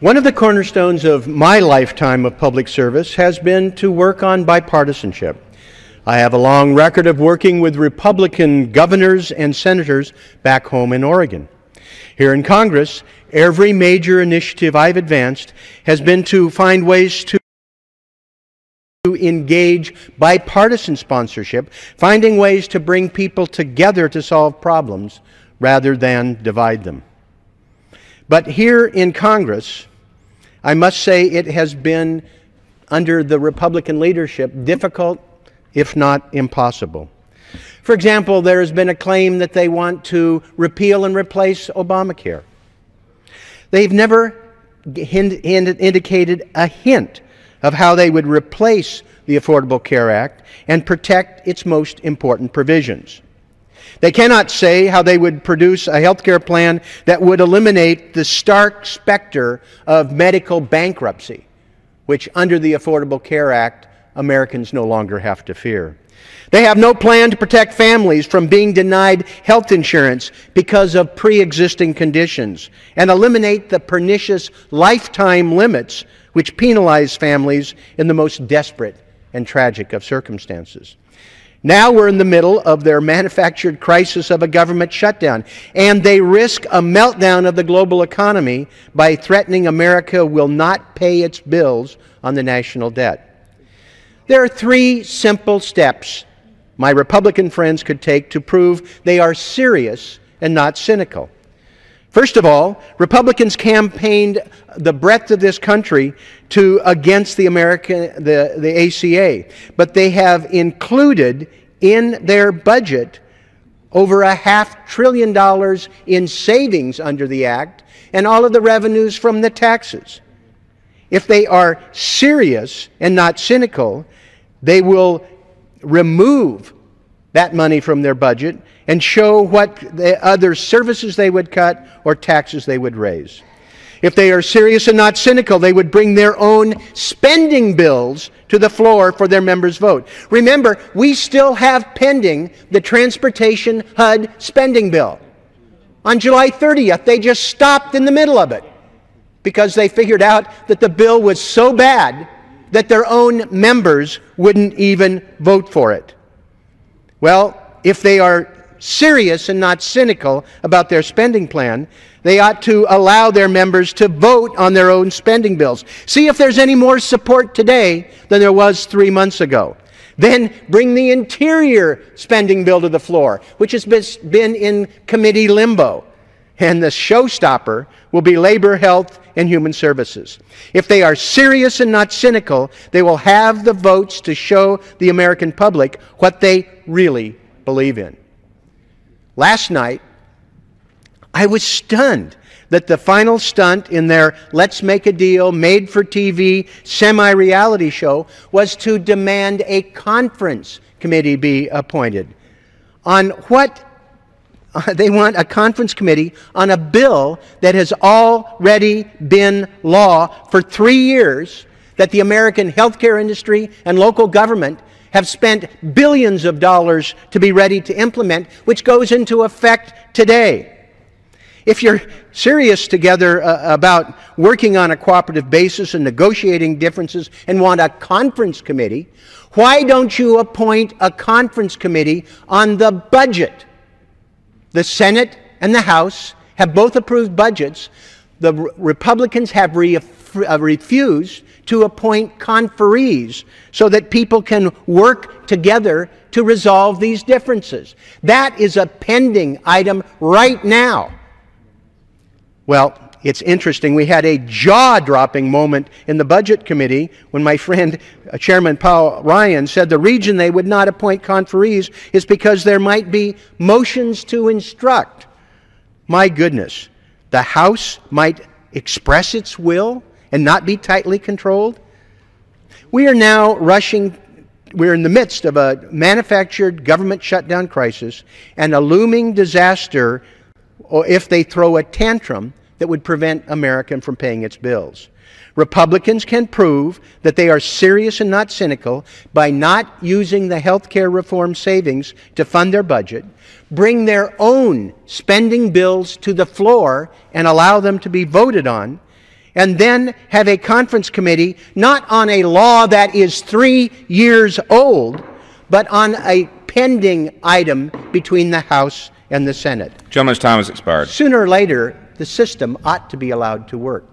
One of the cornerstones of my lifetime of public service has been to work on bipartisanship. I have a long record of working with Republican governors and senators back home in Oregon. Here in Congress, every major initiative I've advanced has been to find ways to engage bipartisan sponsorship, finding ways to bring people together to solve problems rather than divide them. But here in Congress, I must say it has been, under the Republican leadership, difficult, if not impossible. For example, there has been a claim that they want to repeal and replace Obamacare. They've never indicated a hint of how they would replace the Affordable Care Act and protect its most important provisions. They cannot say how they would produce a health care plan that would eliminate the stark specter of medical bankruptcy, which under the Affordable Care Act, Americans no longer have to fear. They have no plan to protect families from being denied health insurance because of pre-existing conditions and eliminate the pernicious lifetime limits which penalize families in the most desperate and tragic of circumstances. Now we're in the middle of their manufactured crisis of a government shutdown, and they risk a meltdown of the global economy by threatening America will not pay its bills on the national debt. There are three simple steps my Republican friends could take to prove they are serious and not cynical. First of all, Republicans campaigned the breadth of this country against the ACA, but they have included in their budget over $500 billion in savings under the Act and all of the revenues from the taxes. If they are serious and not cynical, they will remove that money from their budget and show what other services they would cut or taxes they would raise. If they are serious and not cynical, they would bring their own spending bills to the floor for their members' vote. Remember, we still have pending the Transportation HUD spending bill. On July 30th, they just stopped in the middle of it because they figured out that the bill was so bad that their own members wouldn't even vote for it. Well, if they are serious and not cynical about their spending plan, they ought to allow their members to vote on their own spending bills. See if there's any more support today than there was 3 months ago. Then bring the Interior spending bill to the floor, which has been in committee limbo. And the showstopper will be Labor, Health, and Human Services. If they are serious and not cynical, they will have the votes to show the American public what they really believe in. Last night, I was stunned that the final stunt in their Let's Make a Deal, made-for-TV, semi-reality show was to demand a conference committee be appointed. On what? They want a conference committee on a bill that has already been law for 3 years, that the American healthcare industry and local government have spent billions of dollars to be ready to implement, which goes into effect today. If you're serious together about working on a cooperative basis and negotiating differences and want a conference committee, why don't you appoint a conference committee on the budget? The Senate and the House have both approved budgets. The Republicans have refused to appoint conferees so that people can work together to resolve these differences. That is a pending item right now. Well, it's interesting. We had a jaw-dropping moment in the Budget Committee when my friend Chairman Paul Ryan said the reason they would not appoint conferees is because there might be motions to instruct. My goodness, the House might express its will and not be tightly controlled? We are now we're in the midst of a manufactured government shutdown crisis and a looming disaster if they throw a tantrum that would prevent America from paying its bills. Republicans can prove that they are serious and not cynical by not using the health care reform savings to fund their budget, bring their own spending bills to the floor and allow them to be voted on, and then have a conference committee not on a law that is 3 years old, but on a pending item between the House and the Senate. Gentleman's time has expired. Sooner or later, the system ought to be allowed to work.